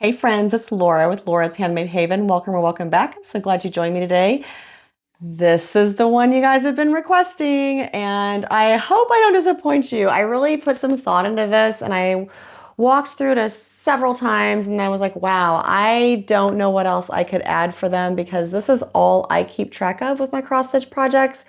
Hey friends, it's Laura with Laura's Handmade Haven. Welcome or welcome back. I'm so glad you joined me today. This is the one you guys have been requesting, and I hope I don't disappoint you. I really put some thought into this and I walked through it several times and I was like, wow, I don't know what else I could add for them because this is all I keep track of with my cross stitch projects.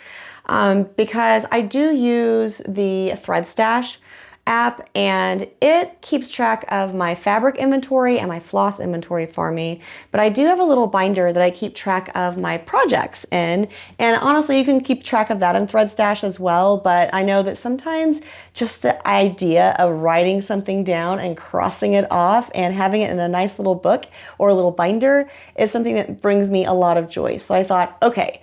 Because I do use the Thread Stash app and it keeps track of my fabric inventory and my floss inventory for me. But I do have a little binder that I keep track of my projects in. And honestly, you can keep track of that in Thread Stash as well. But I know that sometimes just the idea of writing something down and crossing it off and having it in a nice little book or a little binder is something that brings me a lot of joy. So I thought, okay,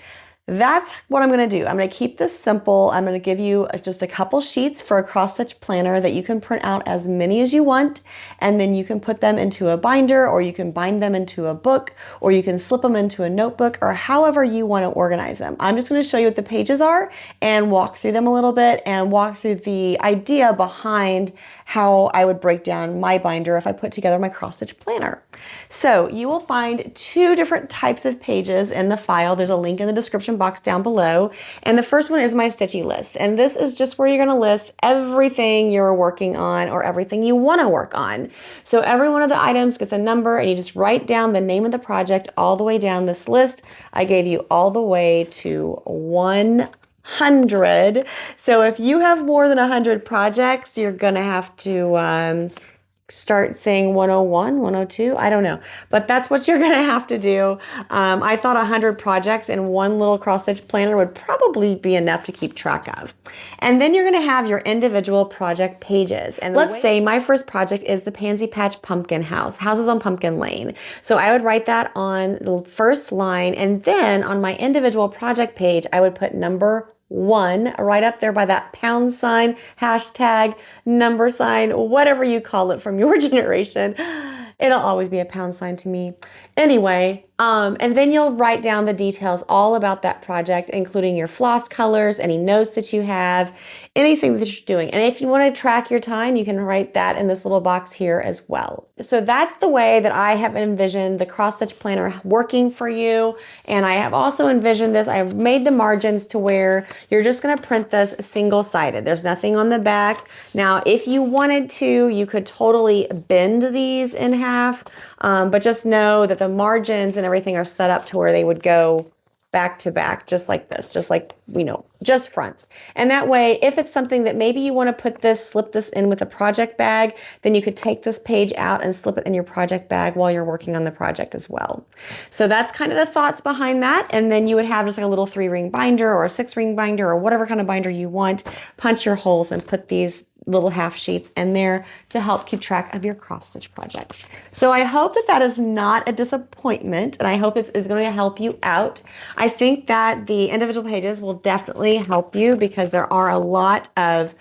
that's what I'm going to do. I'm going to keep this simple. I'm going to give you just a couple sheets for a cross stitch planner that you can print out as many as you want, and then you can put them into a binder, or you can bind them into a book, or you can slip them into a notebook, or however you want to organize them. I'm just going to show you what the pages are and walk through them a little bit and walk through the idea behind how I would break down my binder if I put together my cross stitch planner. So you will find two different types of pages in the file. There's a link in the description box down below. And the first one is my stitchy list. And this is just where you're going to list everything you're working on or everything you want to work on. So every one of the items gets a number and you just write down the name of the project all the way down this list. I gave you all the way to 100. So if you have more than 100 projects, you're going to have to start saying 101, 102, I don't know. But that's what you're going to have to do. I thought 100 projects in one little cross stitch planner would probably be enough to keep track of. And then you're going to have your individual project pages. And let's say my first project is the Pansy Patch Pumpkin House, Houses on Pumpkin Lane. So I would write that on the first line, and then on my individual project page, I would put number 1 right up there by that pound sign, hashtag, number sign, whatever you call it from your generation. It'll always be a pound sign to me. Anyway, and then you'll write down the details all about that project, including your floss colors, any notes that you have, anything that you're doing. And if you want to track your time, you can write that in this little box here as well. So that's the way that I have envisioned the cross stitch planner working for you. And I have also envisioned this. I've made the margins to where you're just going to print this single-sided. There's nothing on the back. Now, if you wanted to, you could totally bend these in half, but just know that the margins and everything are set up to where they would go back to back, just like this, just like, just fronts. And that way, if it's something that maybe you want to slip this in with a project bag, then you could take this page out and slip it in your project bag while you're working on the project as well. So that's kind of the thoughts behind that. And then you would have just like a little 3-ring binder or a 6-ring binder or whatever kind of binder you want. Punch your holes and put these little half sheets in there to help keep track of your cross stitch projects. So I hope that that is not a disappointment, and I hope it is going to help you out. I think that the individual pages will definitely help you because there are a lot of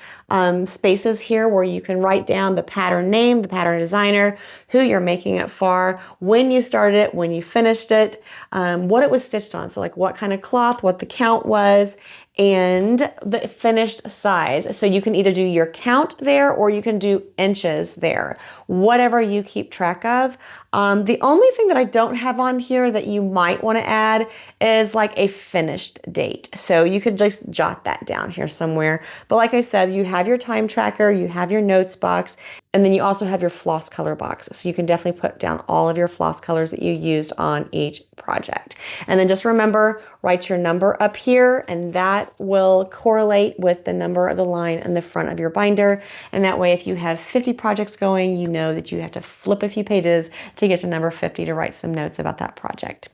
spaces here where you can write down the pattern name, the pattern designer, who you're making it for, when you started it, when you finished it, what it was stitched on. So like what kind of cloth, what the count was, and the finished size. So you can either do your count there or you can do inches there, whatever you keep track of. The only thing that I don't have on here that you might want to add is like a finished date. So you could just jot that down here somewhere. But like I said, you have your time tracker, you have your notes box, and then you also have your floss color box. So you can definitely put down all of your floss colors that you used on each project. And then just remember, write your number up here, and that will correlate with the number of the line in the front of your binder. And that way, if you have 50 projects going, you know that you have to flip a few pages to get to number 50 to write some notes about that project.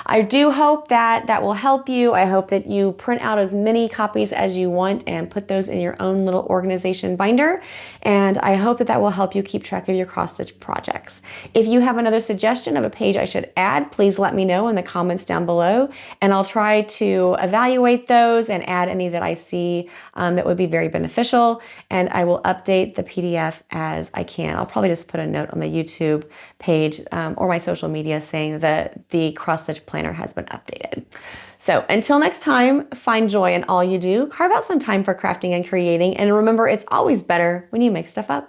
I do hope that that will help you. I hope that you print out as many copies as you want and put those in your own little organization binder. And I hope that that will help you keep track of your cross stitch projects. If you have another suggestion of a page I should add, please let me know in the comments down below, and I'll try to evaluate those and add any that I see that would be very beneficial, and I will update the PDF as I can. I'll probably just put a note on the YouTube page or my social media saying that the cross stitch planner has been updated. So until next time, find joy in all you do, carve out some time for crafting and creating, and remember, it's always better when you make stuff up.